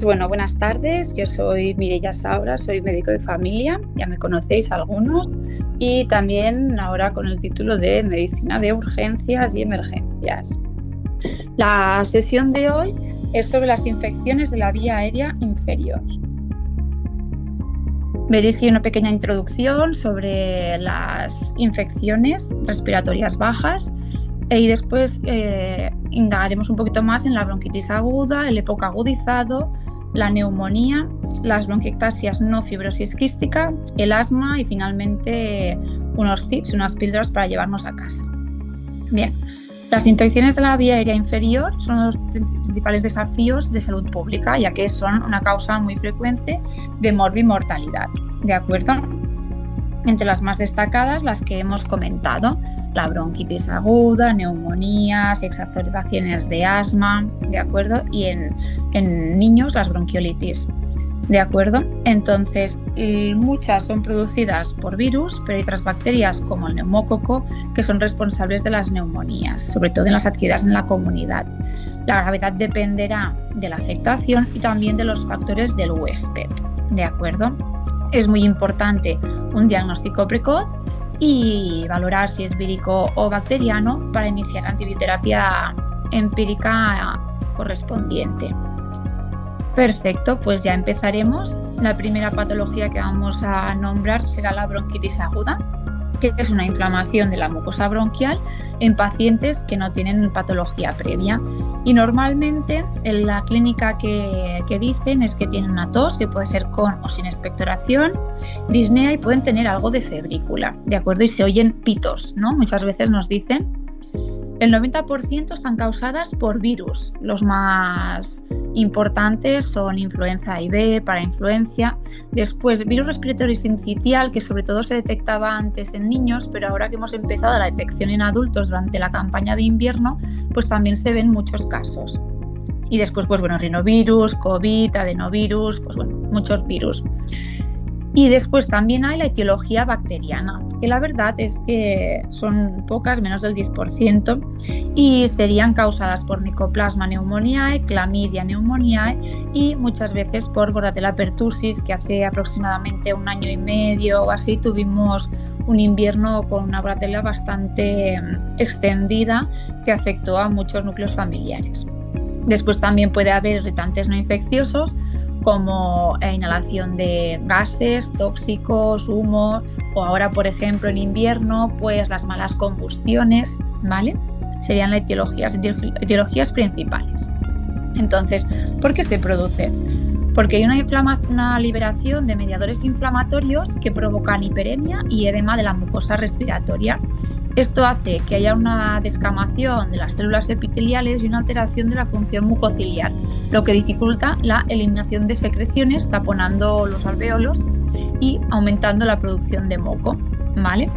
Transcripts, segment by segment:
Bueno, buenas tardes. Yo soy Mireia Saura, soy médico de familia, ya me conocéis algunos, y también ahora con el título de Medicina de Urgencias y Emergencias. La sesión de hoy es sobre las infecciones de la vía aérea inferior. Veréis que hay una pequeña introducción sobre las infecciones respiratorias bajas y después indagaremos un poquito más en la bronquitis aguda, el EPOC agudizado, la neumonía, las bronquiectasias no fibrosis quística, el asma y finalmente unos tips, unas píldoras para llevarnos a casa. Bien, las infecciones de la vía aérea inferior son los principales desafíos de salud pública, ya que son una causa muy frecuente de morbimortalidad, ¿de acuerdo? Entre las más destacadas, las que hemos comentado, la bronquitis aguda, neumonías, exacerbaciones de asma, ¿de acuerdo? Y en niños, las bronquiolitis, ¿de acuerdo? Entonces, muchas son producidas por virus, pero hay otras bacterias como el neumococo que son responsables de las neumonías, sobre todo en las adquiridas en la comunidad. La gravedad dependerá de la afectación y también de los factores del huésped, ¿de acuerdo? Es muy importante un diagnóstico precoz y valorar si es vírico o bacteriano para iniciar antibioterapia empírica correspondiente. Perfecto, pues ya empezaremos. La primera patología que vamos a nombrar será la bronquitis aguda, que es una inflamación de la mucosa bronquial en pacientes que no tienen patología previa. Y normalmente en la clínica que dicen es que tienen una tos, que puede ser con o sin expectoración, disnea y pueden tener algo de febrícula, ¿de acuerdo? Y se oyen pitos, ¿no? Muchas veces nos dicen. El 90% están causadas por virus. Los más importantes son influenza A y B, parainfluencia. Después, virus respiratorio sincitial, que sobre todo se detectaba antes en niños, pero ahora que hemos empezado la detección en adultos durante la campaña de invierno, pues también se ven muchos casos. Y después, pues bueno, rinovirus, COVID, adenovirus, pues bueno, muchos virus. Y después también hay la etiología bacteriana, que la verdad es que son pocas, menos del 10%, y serían causadas por Mycoplasma pneumoniae, Chlamydia pneumoniae y muchas veces por Bordetella pertussis, que hace aproximadamente 1 año y medio o así tuvimos un invierno con una Bordetella bastante extendida que afectó a muchos núcleos familiares. Después también puede haber irritantes no infecciosos, como inhalación de gases tóxicos, humo, o ahora, por ejemplo, en invierno, pues las malas combustiones, ¿vale? Serían las etiologías principales. Entonces, ¿por qué se produce? Porque hay una liberación de mediadores inflamatorios que provocan hiperemia y edema de la mucosa respiratoria. Esto hace que haya una descamación de las células epiteliales y una alteración de la función mucociliar, lo que dificulta la eliminación de secreciones, taponando los alvéolos y aumentando la producción de moco, ¿vale?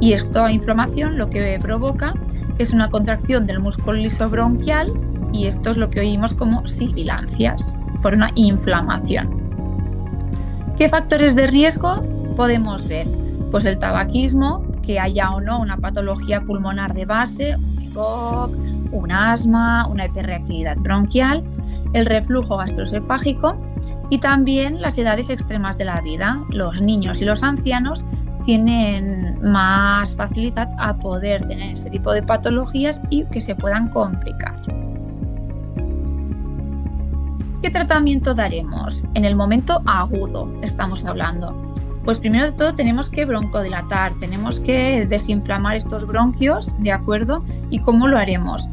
Y esta inflamación lo que provoca es una contracción del músculo liso bronquial y esto es lo que oímos como sibilancias, por una inflamación. ¿Qué factores de riesgo podemos ver? Pues el tabaquismo, que haya o no una patología pulmonar de base, un EPOC, un asma, una hiperreactividad bronquial, el reflujo gastroesofágico y también las edades extremas de la vida. Los niños y los ancianos tienen más facilidad a poder tener este tipo de patologías y que se puedan complicar. ¿Qué tratamiento daremos? En el momento agudo estamos hablando. Pues primero de todo tenemos que broncodilatar, tenemos que desinflamar estos bronquios, ¿de acuerdo? ¿Y cómo lo haremos?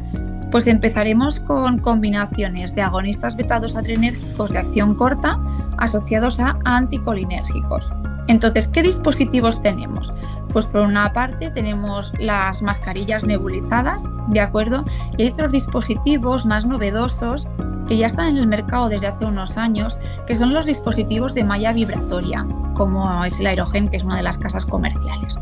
Pues empezaremos con combinaciones de agonistas beta-2 adrenérgicos de acción corta asociados a anticolinérgicos. Entonces, ¿qué dispositivos tenemos? Pues por una parte tenemos las mascarillas nebulizadas, ¿de acuerdo? Y hay otros dispositivos más novedosos que ya están en el mercado desde hace unos años, que son los dispositivos de malla vibratoria, como es el Aerogen, que es una de las casas comerciales.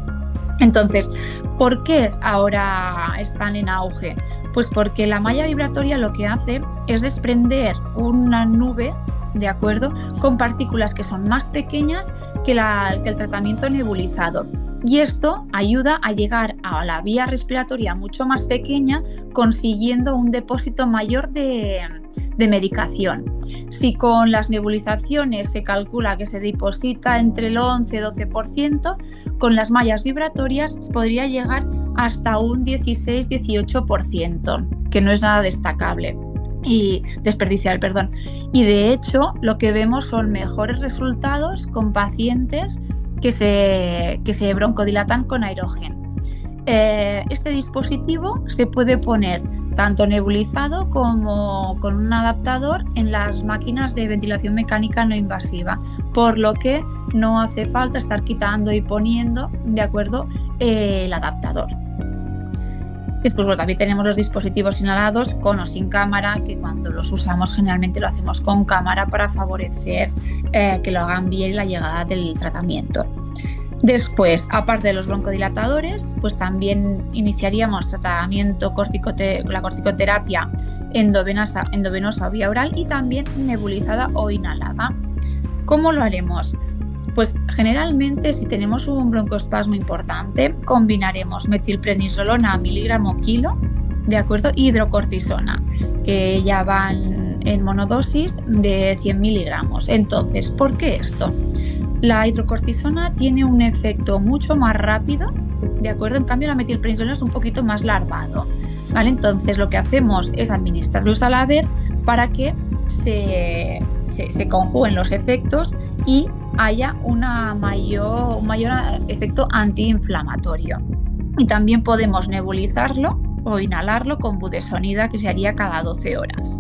Entonces, ¿por qué ahora están en auge? Pues porque la malla vibratoria lo que hace es desprender una nube, ¿de acuerdo?, con partículas que son más pequeñas que el tratamiento nebulizado. Y esto ayuda a llegar a la vía respiratoria mucho más pequeña, consiguiendo un depósito mayor de medicación. Si con las nebulizaciones se calcula que se deposita entre el 11 y 12%, con las mallas vibratorias podría llegar hasta un 16-18%, que no es nada destacable y desperdiciar, perdón. Y de hecho, lo que vemos son mejores resultados con pacientes que se broncodilatan con aerógeno. Este dispositivo se puede poner tanto nebulizado como con un adaptador en las máquinas de ventilación mecánica no invasiva, por lo que no hace falta estar quitando y poniendo, ¿de acuerdo?, el adaptador. Después, bueno, también tenemos los dispositivos inhalados con o sin cámara, que cuando los usamos generalmente lo hacemos con cámara para favorecer que lo hagan bien la llegada del tratamiento. Después, aparte de los broncodilatadores, pues también iniciaríamos tratamiento la corticoterapia endovenosa o vía oral y también nebulizada o inhalada. ¿Cómo lo haremos? Pues generalmente, si tenemos un broncoespasmo importante, combinaremos metilprednisolona miligramo kilo, ¿de acuerdo? Y hidrocortisona, que ya van en monodosis de 100 miligramos. Entonces, ¿por qué esto? La hidrocortisona tiene un efecto mucho más rápido, ¿de acuerdo? En cambio, la metilprednisolona es un poquito más larvado, ¿vale? Entonces, lo que hacemos es administrarlos a la vez para que se conjuguen los efectos y haya un mayor efecto antiinflamatorio. Y también podemos nebulizarlo o inhalarlo con budesonida, que se haría cada 12 horas.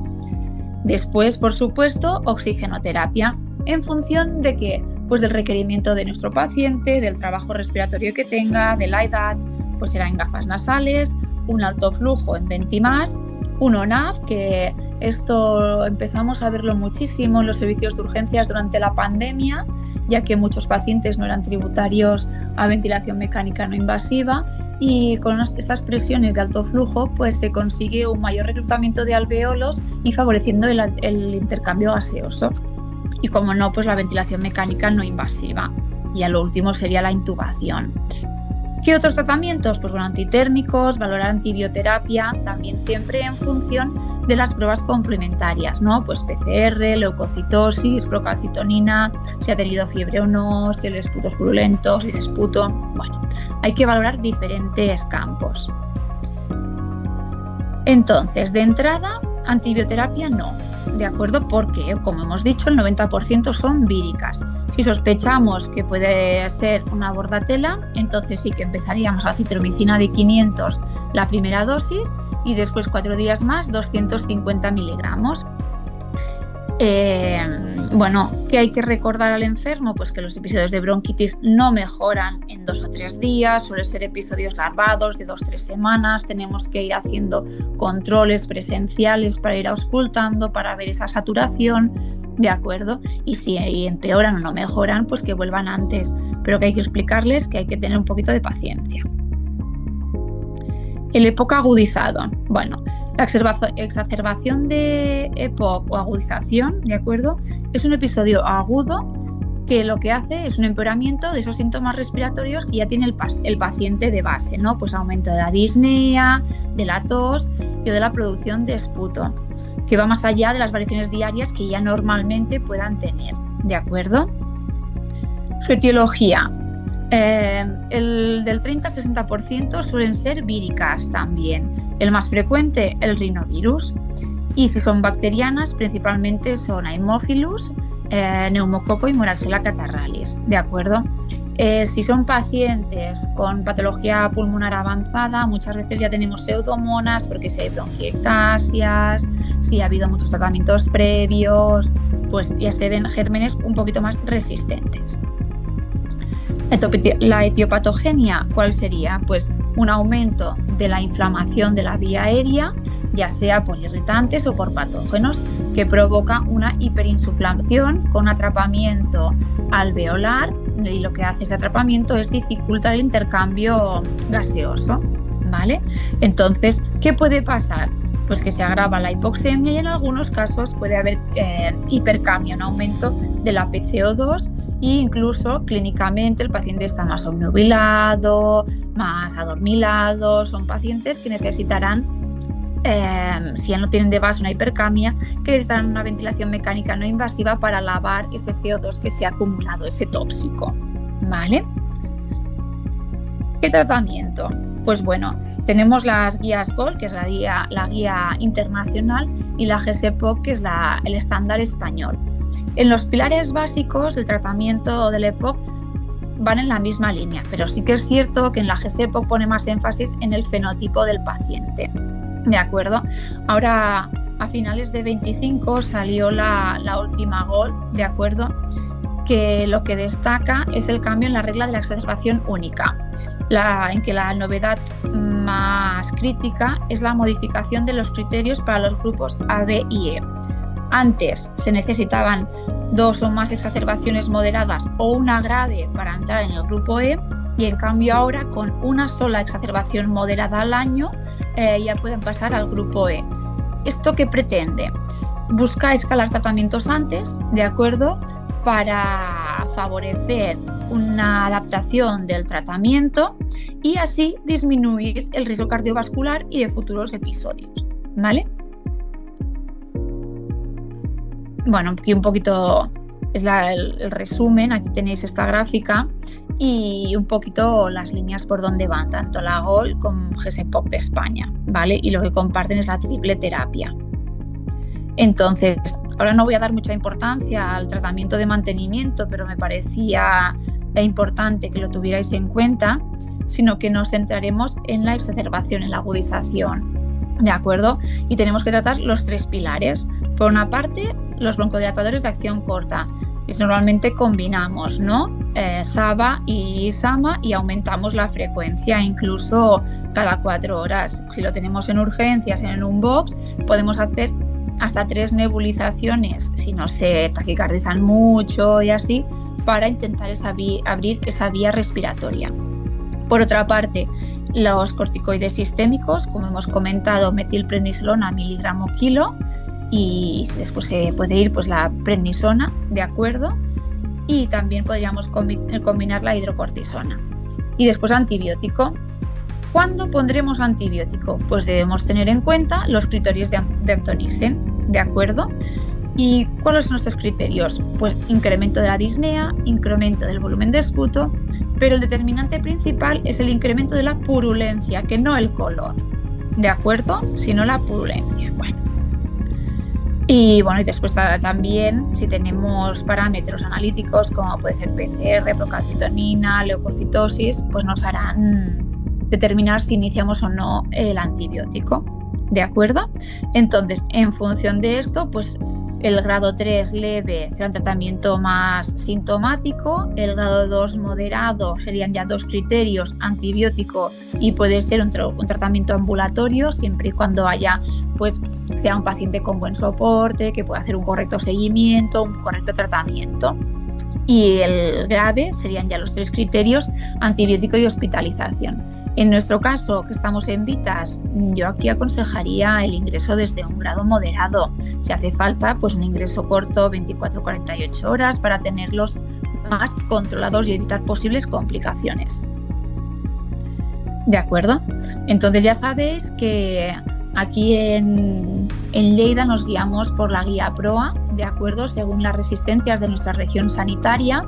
Después, por supuesto, oxigenoterapia, en función de qué, pues del requerimiento de nuestro paciente, del trabajo respiratorio que tenga, de la edad, pues será en gafas nasales, un alto flujo en Ventimas, un ONAF, que esto empezamos a verlo muchísimo en los servicios de urgencias durante la pandemia, ya que muchos pacientes no eran tributarios a ventilación mecánica no invasiva, y con estas presiones de alto flujo pues se consigue un mayor reclutamiento de alveolos y favoreciendo el intercambio gaseoso. Y como no, pues la ventilación mecánica no invasiva. Y a lo último sería la intubación. ¿Qué otros tratamientos? Pues bueno, antitérmicos, valorar antibioterapia, también siempre en función de las pruebas complementarias, ¿no? Pues PCR, leucocitosis, procalcitonina, si ha tenido fiebre o no, si el esputo es purulento, sin esputo. Bueno, hay que valorar diferentes campos. Entonces, de entrada, antibioterapia no, ¿de acuerdo? Porque, como hemos dicho, el 90% son víricas. Si sospechamos que puede ser una bordetela, entonces sí que empezaríamos acitromicina de 500 la primera dosis y después 4 días más 250 miligramos. Bueno, ¿qué hay que recordar al enfermo? Pues que los episodios de bronquitis no mejoran en 2 o 3 días, suelen ser episodios larvados de 2 o 3 semanas, tenemos que ir haciendo controles presenciales para ir auscultando, para ver esa saturación, ¿de acuerdo? Y si empeoran o no mejoran, pues que vuelvan antes, pero que hay que explicarles que hay que tener un poquito de paciencia. El EPOC agudizado. Bueno, la exacerbación de EPOC o agudización, ¿de acuerdo? Es un episodio agudo que lo que hace es un empeoramiento de esos síntomas respiratorios que ya tiene el paciente de base, ¿no? Pues aumento de la disnea, de la tos y de la producción de esputo, que va más allá de las variaciones diarias que ya normalmente puedan tener, ¿de acuerdo? Su etiología. Del 30 al 60% suelen ser víricas también. El más frecuente, el rinovirus. Y si son bacterianas, principalmente son Haemophilus, neumococo y Moraxella catarrhalis, ¿de acuerdo? Si son pacientes con patología pulmonar avanzada, muchas veces ya tenemos pseudomonas, porque si hay bronquiectasias, si ha habido muchos tratamientos previos, pues ya se ven gérmenes un poquito más resistentes. La etiopatogenia, ¿cuál sería? Pues un aumento de la inflamación de la vía aérea, ya sea por irritantes o por patógenos, que provoca una hiperinsuflación con atrapamiento alveolar, y lo que hace ese atrapamiento es dificultar el intercambio gaseoso, ¿vale? Entonces, ¿qué puede pasar? Pues que se agrava la hipoxemia y en algunos casos puede haber hipercamio, un aumento de la PCO2 e incluso clínicamente el paciente está más obnubilado, más adormilado. Son pacientes que necesitarán, si ya no tienen de base una hipercamia, que necesitarán una ventilación mecánica no invasiva para lavar ese CO2 que se ha acumulado, ese tóxico, ¿vale? ¿Qué tratamiento? Pues bueno, tenemos las guías GOLD, que es la guía internacional, y la GSEPOC, que es el estándar español. En los pilares básicos, el tratamiento del EPOC van en la misma línea, pero sí que es cierto que en la GSEPOC pone más énfasis en el fenotipo del paciente, ¿de acuerdo? Ahora, a finales de 25 salió la última GOLD, ¿de acuerdo?, que lo que destaca es el cambio en la regla de la exacerbación única, en que la novedad más crítica es la modificación de los criterios para los grupos A, B y E. Antes se necesitaban 2 o más exacerbaciones moderadas o una grave para entrar en el grupo E, y en cambio ahora con una sola exacerbación moderada al año ya pueden pasar al grupo E. ¿Esto qué pretende? Busca escalar tratamientos antes, ¿de acuerdo?, para favorecer una adaptación del tratamiento y así disminuir el riesgo cardiovascular y de futuros episodios, ¿vale? Bueno, aquí un poquito es el resumen. Aquí tenéis esta gráfica y un poquito las líneas por donde van, tanto la GOLD como GSEPOC de España, ¿vale? Y lo que comparten es la triple terapia. Entonces, ahora no voy a dar mucha importancia al tratamiento de mantenimiento, pero me parecía importante que lo tuvierais en cuenta, sino que nos centraremos en la exacerbación, en la agudización, ¿de acuerdo? Y tenemos que tratar los 3 pilares. Por una parte, los broncodilatadores de acción corta. Normalmente combinamos, ¿no?, SABA y SAMA, y aumentamos la frecuencia incluso cada 4 horas. Si lo tenemos en urgencias, en un box, podemos hacer hasta 3 nebulizaciones si no se taquicardizan mucho y así, para intentar abrir esa vía respiratoria. Por otra parte, los corticoides sistémicos, como hemos comentado, metilprednisolona miligramo kilo, y después se puede ir pues la prednisona, ¿de acuerdo? Y también podríamos combinar la hidrocortisona. Y después antibiótico. ¿Cuándo pondremos antibiótico? Pues debemos tener en cuenta los criterios de Antonisen, ¿de acuerdo? ¿Y cuáles son estos criterios? Pues incremento de la disnea, incremento del volumen de esputo, pero el determinante principal es el incremento de la purulencia, que no el color, ¿de acuerdo?, sino la purulencia. Y bueno, y después también, si tenemos parámetros analíticos como puede ser PCR, procalcitonina, leucocitosis, pues nos harán determinar si iniciamos o no el antibiótico, ¿de acuerdo? Entonces, en función de esto, pues el grado 3 leve será un tratamiento más sintomático, el grado 2 moderado serían ya 2 criterios, antibiótico, y puede ser un tratamiento ambulatorio, siempre y cuando sea un paciente con buen soporte, que pueda hacer un correcto seguimiento, un correcto tratamiento. Y el grave serían ya los 3 criterios, antibiótico y hospitalización. En nuestro caso, que estamos en VITAS, yo aquí aconsejaría el ingreso desde un grado moderado. Si hace falta, pues un ingreso corto, 24-48 horas, para tenerlos más controlados y evitar posibles complicaciones. ¿De acuerdo? Entonces ya sabéis que aquí en Lleida nos guiamos por la guía PROA, ¿de acuerdo?, según las resistencias de nuestra región sanitaria.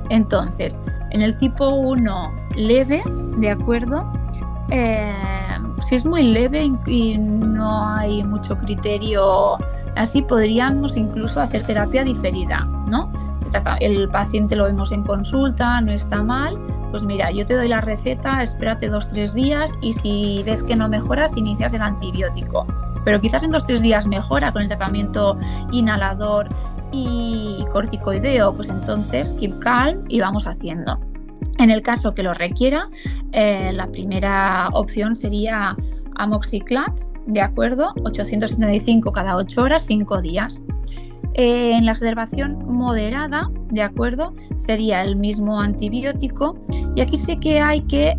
Entonces, en el tipo 1 leve, ¿de acuerdo? Si es muy leve y no hay mucho criterio, así podríamos incluso hacer terapia diferida, ¿no? El paciente lo vemos en consulta, no está mal, pues mira, yo te doy la receta, espérate 2-3 días y si ves que no mejoras, inicias el antibiótico. Pero quizás en 2-3 días mejora con el tratamiento inhalador y corticoideo, pues entonces keep calm y vamos haciendo. En el caso que lo requiera, la primera opción sería amoxiclav, ¿de acuerdo? 875 cada 8 horas, 5 días. En la observación moderada, ¿de acuerdo?, sería el mismo antibiótico, y aquí sí que hay que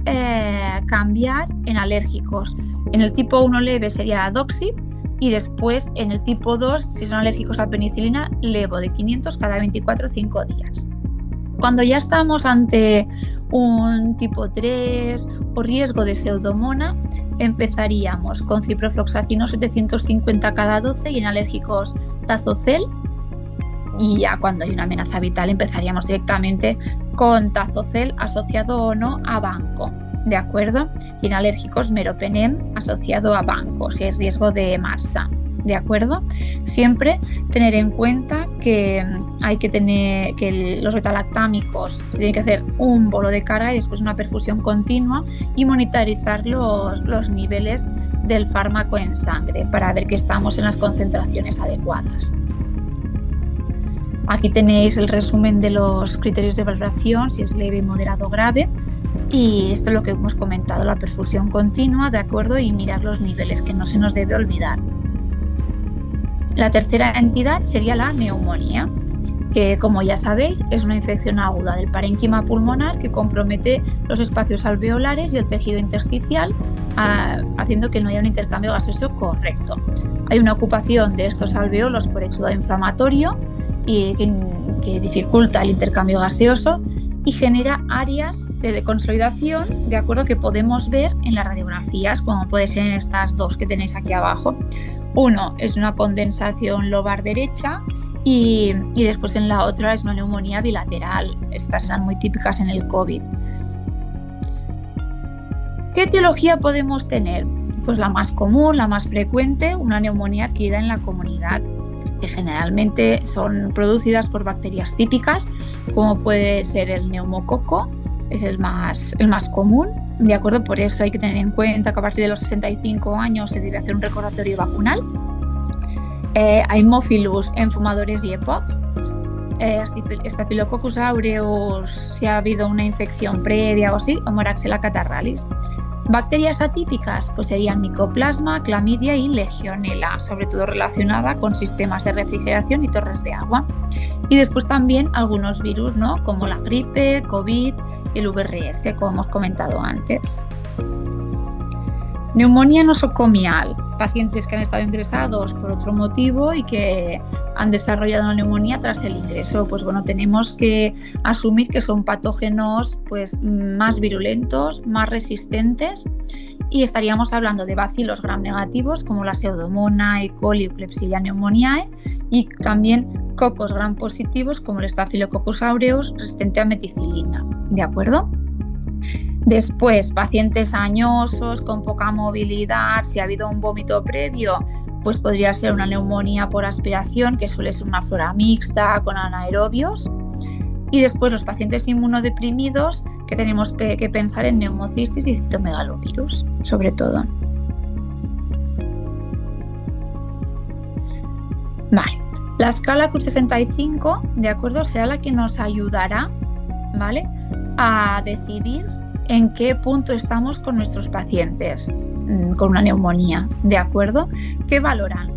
cambiar en alérgicos. En el tipo 1 leve sería Doxy, y después en el tipo 2, si son alérgicos a penicilina, Levo de 500 cada 24, 5 días. Cuando ya estamos ante un tipo 3 o riesgo de pseudomonas, empezaríamos con ciprofloxacino 750 cada 12 y en alérgicos Tazocel. Y ya cuando hay una amenaza vital empezaríamos directamente con Tazocel asociado o no a banco, ¿de acuerdo? Y en alérgicos Meropenem asociado a banco, si hay riesgo de MARSA, ¿de acuerdo? Siempre tener en cuenta que hay que tener que los betalactámicos se tiene que hacer un bolo de carga y después una perfusión continua y monitorizar los niveles del fármaco en sangre para ver que estamos en las concentraciones adecuadas. Aquí tenéis el resumen de los criterios de valoración, si es leve, moderado o grave. Y esto es lo que hemos comentado, la perfusión continua, ¿de acuerdo? Y mirar los niveles, que no se nos debe olvidar. La tercera entidad sería la neumonía, que como ya sabéis es una infección aguda del parénquima pulmonar que compromete los espacios alveolares y el tejido intersticial, haciendo que no haya un intercambio gaseoso correcto. Hay una ocupación de estos alveolos por exudado inflamatorio y que dificulta el intercambio gaseoso y genera áreas de consolidación, de acuerdo, que podemos ver en las radiografías, como puede ser en estas dos que tenéis aquí abajo. Uno es una condensación lobar derecha y después en la otra es una neumonía bilateral. Estas eran muy típicas en el COVID. ¿Qué etiología podemos tener? Pues la más común, la más frecuente, una neumonía adquirida en la comunidad, que generalmente son producidas por bacterias típicas, como puede ser el neumococo, es el más común, ¿de acuerdo? Por eso hay que tener en cuenta que a partir de los 65 años se debe hacer un recordatorio vacunal. Haemophilus en fumadores y EPOC. Staphylococcus aureus si ha habido una infección previa o así, o Moraxella catarrhalis. Bacterias atípicas pues serían Mycoplasma, Clamidia y Legionella, sobre todo relacionada con sistemas de refrigeración y torres de agua. Y después también algunos virus, ¿no? Como la gripe, COVID y el VRS, como hemos comentado antes. Neumonía nosocomial, pacientes que han estado ingresados por otro motivo y que han desarrollado una neumonía tras el ingreso. Pues bueno, tenemos que asumir que son patógenos pues más virulentos, más resistentes, y estaríamos hablando de bacilos gram negativos como la Pseudomonas, E. coli, Klebsiella pneumoniae, y también cocos gram positivos como el Staphylococcus aureus resistente a meticilina, ¿de acuerdo? Después, pacientes añosos, con poca movilidad, si ha habido un vómito previo, pues podría ser una neumonía por aspiración, que suele ser una flora mixta con anaerobios. Y después los pacientes inmunodeprimidos, que tenemos que pensar en neumocistis y citomegalovirus, sobre todo. Vale, la escala Q65, de acuerdo, será la que nos ayudará, ¿vale?, a decidir en qué punto estamos con nuestros pacientes con una neumonía, ¿de acuerdo? ¿Qué valoran?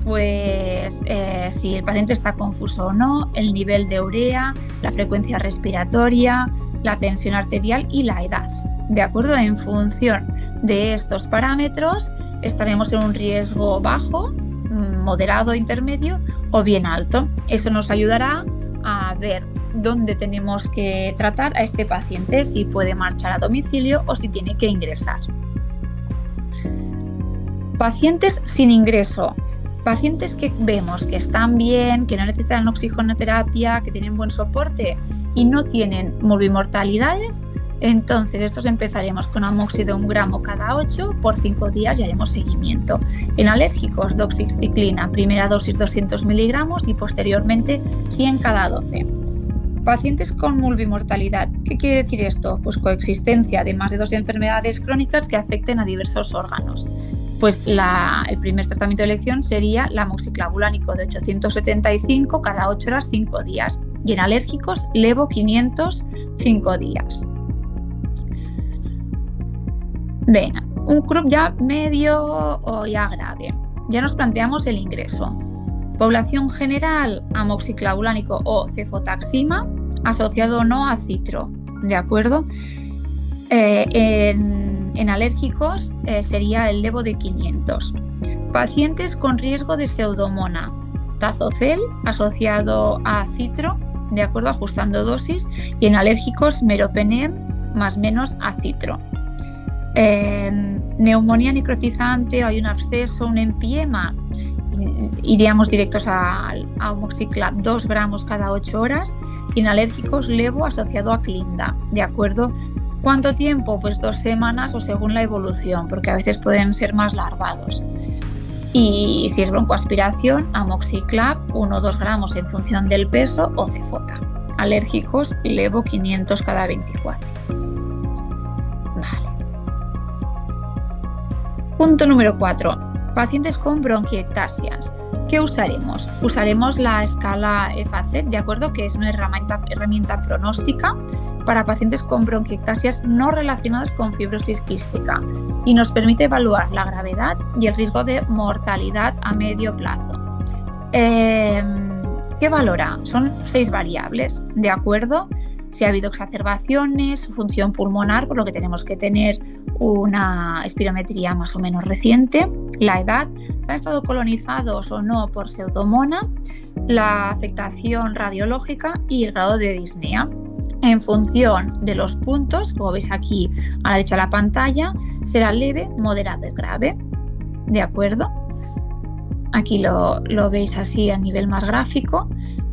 Pues si el paciente está confuso o no, el nivel de urea, la frecuencia respiratoria, la tensión arterial y la edad, ¿de acuerdo? En función de estos parámetros estaremos en un riesgo bajo, moderado, intermedio o bien alto. Eso nos ayudará a ver dónde tenemos que tratar a este paciente, si puede marchar a domicilio o si tiene que ingresar. Pacientes sin ingreso. Pacientes que vemos que están bien, que no necesitan oxigenoterapia, que tienen buen soporte y no tienen morbimortalidades, entonces estos empezaremos con amoxicilina de 1 gramo cada 8 por 5 días y haremos seguimiento. En alérgicos, doxiciclina, primera dosis 200 miligramos y posteriormente 100 cada 12. Pacientes con multimortalidad. ¿Qué quiere decir esto? Pues coexistencia de más de 2 enfermedades crónicas que afecten a diversos órganos. Pues el primer tratamiento de elección sería la amoxiclavulánico de 875 cada 8 horas 5 días. Y en alérgicos, levo 500 5 días. Venga, un CRUB ya medio o ya grave. Ya nos planteamos el ingreso. Población general, amoxiclavulánico o cefotaxima, asociado o no a citro, ¿de acuerdo? En alérgicos sería el levo de 500. Pacientes con riesgo de pseudomonas, Tazocel asociado a citro de acuerdo, ajustando dosis, y en alérgicos meropenem más menos acitro. Neumonía necrotizante, hay un absceso, un empiema, iríamos directos a amoxiclap 2 gramos cada 8 horas, y en alérgicos levo asociado a clinda, ¿de acuerdo? ¿Cuánto tiempo? Pues 2 semanas o según la evolución, porque a veces pueden ser más larvados. Y si es broncoaspiración, amoxiclap 1 o 2 gramos en función del peso o cefota. Alérgicos, levo 500 cada 24. Vale. Punto número 4. Pacientes con bronquiectasias. ¿Qué usaremos? Usaremos la escala EFACET, ¿de acuerdo? Que es una herramienta pronóstica para pacientes con bronquiectasias no relacionadas con fibrosis quística y nos permite evaluar la gravedad y el riesgo de mortalidad a medio plazo. ¿Qué valora? Son 6 variables, ¿de acuerdo? Si ha habido exacerbaciones, función pulmonar, por lo que tenemos que tener una espirometría más o menos reciente, la edad, si han estado colonizados o no por pseudomonas, la afectación radiológica y el grado de disnea. En función de los puntos, como veis aquí a la derecha de la pantalla, será leve, moderado y grave, ¿de acuerdo? Aquí lo veis así a nivel más gráfico.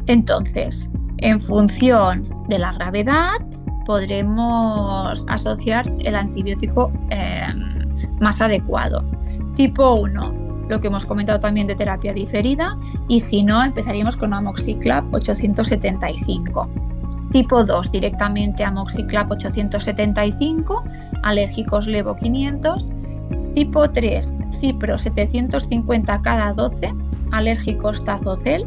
Entonces, en función de la gravedad, podremos asociar el antibiótico más adecuado. Tipo 1, lo que hemos comentado también de terapia diferida, y si no, empezaríamos con amoxiclap 875. Tipo 2, directamente amoxiclap 875, alérgicos levo 500. Tipo 3, cipro 750 cada 12, alérgicos tazocel.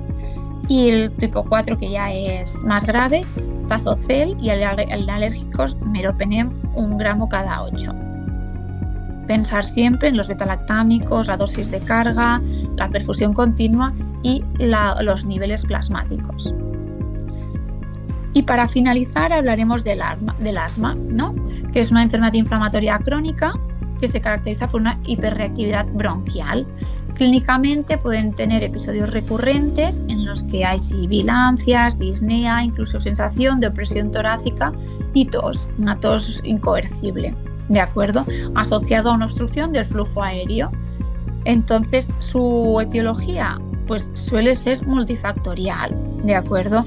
Y el tipo 4, que ya es más grave, tazocel, y el alérgicos meropenem 1 gramo cada 8. Pensar siempre en los betalactámicos, la dosis de carga, la perfusión continua y los niveles plasmáticos. Y para finalizar hablaremos del asma, ¿no? Que es una enfermedad inflamatoria crónica que se caracteriza por una hiperreactividad bronquial. Clínicamente pueden tener episodios recurrentes en los que hay sibilancias, disnea, incluso sensación de opresión torácica y tos, una tos incoercible, ¿de acuerdo? Asociado a una obstrucción del flujo aéreo. Entonces, su etiología pues suele ser multifactorial, ¿de acuerdo?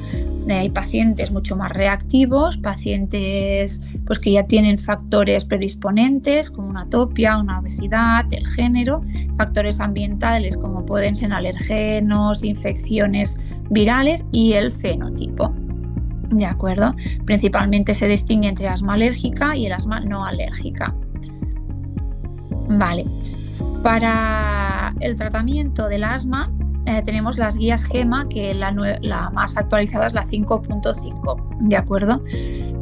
Hay pacientes mucho más reactivos, pacientes pues, que ya tienen factores predisponentes como una atopia, una obesidad, el género, factores ambientales como pueden ser alergenos, infecciones virales y el fenotipo. ¿De acuerdo? Principalmente se distingue entre asma alérgica y el asma no alérgica. Vale. Para el tratamiento del asma tenemos las guías GEMA, que la más actualizada es la 5.5, ¿de acuerdo?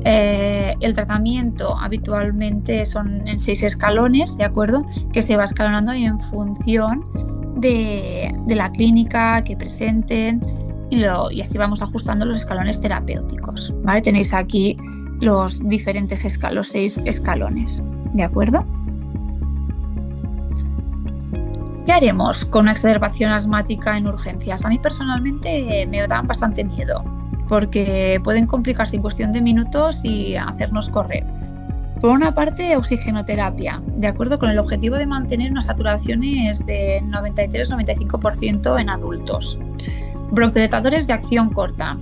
El tratamiento habitualmente son en 6 escalones, ¿de acuerdo? Que se va escalonando en función de la clínica que presenten y así vamos ajustando los escalones terapéuticos, ¿vale? Tenéis aquí los diferentes los 6 escalones, ¿de acuerdo? ¿Qué haremos con una exacerbación asmática en urgencias? A mí personalmente me dan bastante miedo porque pueden complicarse en cuestión de minutos y hacernos correr. Por una parte, oxigenoterapia, de acuerdo, con el objetivo de mantener unas saturaciones de 93-95% en adultos. Bronquiodilatadores de acción corta,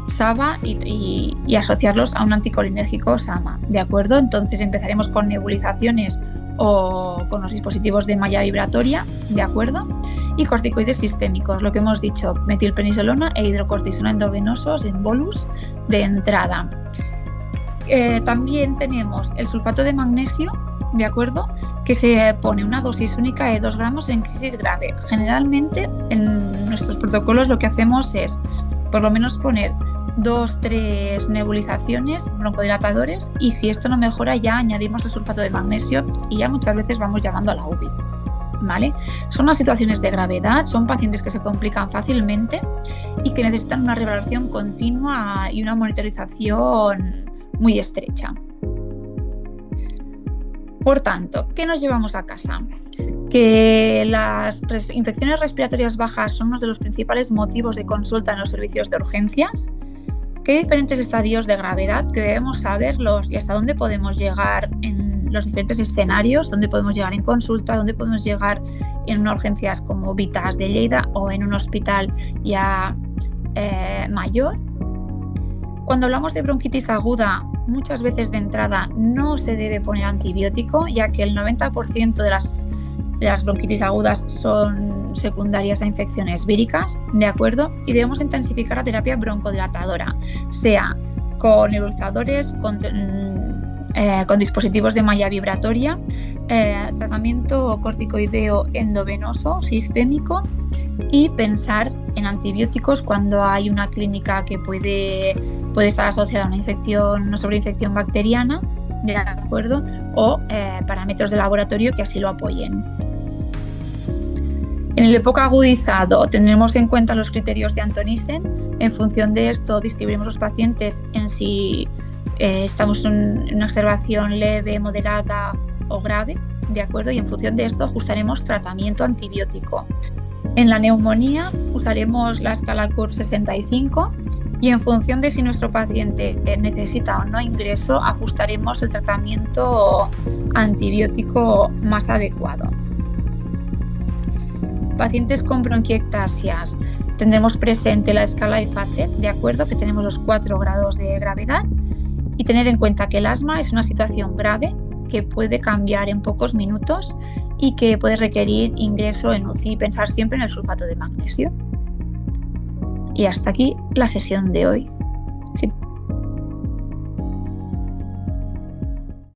SABA y asociarlos a un anticolinérgico SAMA, ¿de acuerdo? Entonces empezaremos con nebulizaciones o con los dispositivos de malla vibratoria, ¿de acuerdo? Y corticoides sistémicos, lo que hemos dicho, metilprednisolona e hidrocortisona endovenosos en bolus de entrada. También tenemos el sulfato de magnesio, ¿de acuerdo? Que se pone una dosis única de 2 gramos en crisis grave. Generalmente en nuestros protocolos lo que hacemos es por lo menos poner 2-3 nebulizaciones, broncodilatadores, y si esto no mejora ya añadimos el sulfato de magnesio y ya muchas veces vamos llamando a la UBI, ¿vale? Son las situaciones de gravedad, son pacientes que se complican fácilmente y que necesitan una revaloración continua y una monitorización muy estrecha. Por tanto, ¿qué nos llevamos a casa? Que las infecciones respiratorias bajas son uno de los principales motivos de consulta en los servicios de urgencias, que hay diferentes estadios de gravedad que debemos saberlos y hasta dónde podemos llegar en los diferentes escenarios, dónde podemos llegar en consulta, dónde podemos llegar en unas urgencias como Vitas de Lleida o en un hospital ya mayor. Cuando hablamos de bronquitis aguda, muchas veces de entrada no se debe poner antibiótico, ya que el 90% de las bronquitis agudas son secundarias a infecciones víricas, ¿de acuerdo? Y debemos intensificar la terapia broncodilatadora, sea con nebulizadores, con dispositivos de malla vibratoria, tratamiento corticoideo endovenoso sistémico y pensar en antibióticos cuando hay una clínica que puede estar asociada a una infección, una sobreinfección bacteriana, ¿de acuerdo? O parámetros de laboratorio que así lo apoyen. En el EPOC agudizado tendremos en cuenta los criterios de Antonisen. En función de esto distribuiremos los pacientes en si estamos en una observación leve, moderada o grave, ¿de acuerdo? Y en función de esto ajustaremos tratamiento antibiótico. En la neumonía usaremos la escala CUR 65 y en función de si nuestro paciente necesita o no ingreso, ajustaremos el tratamiento antibiótico más adecuado. Pacientes con bronquiectasias, tendremos presente la escala de Facet, de acuerdo, que tenemos los 4 grados de gravedad, y tener en cuenta que el asma es una situación grave que puede cambiar en pocos minutos y que puede requerir ingreso en UCI y pensar siempre en el sulfato de magnesio. Y hasta aquí la sesión de hoy. Sí.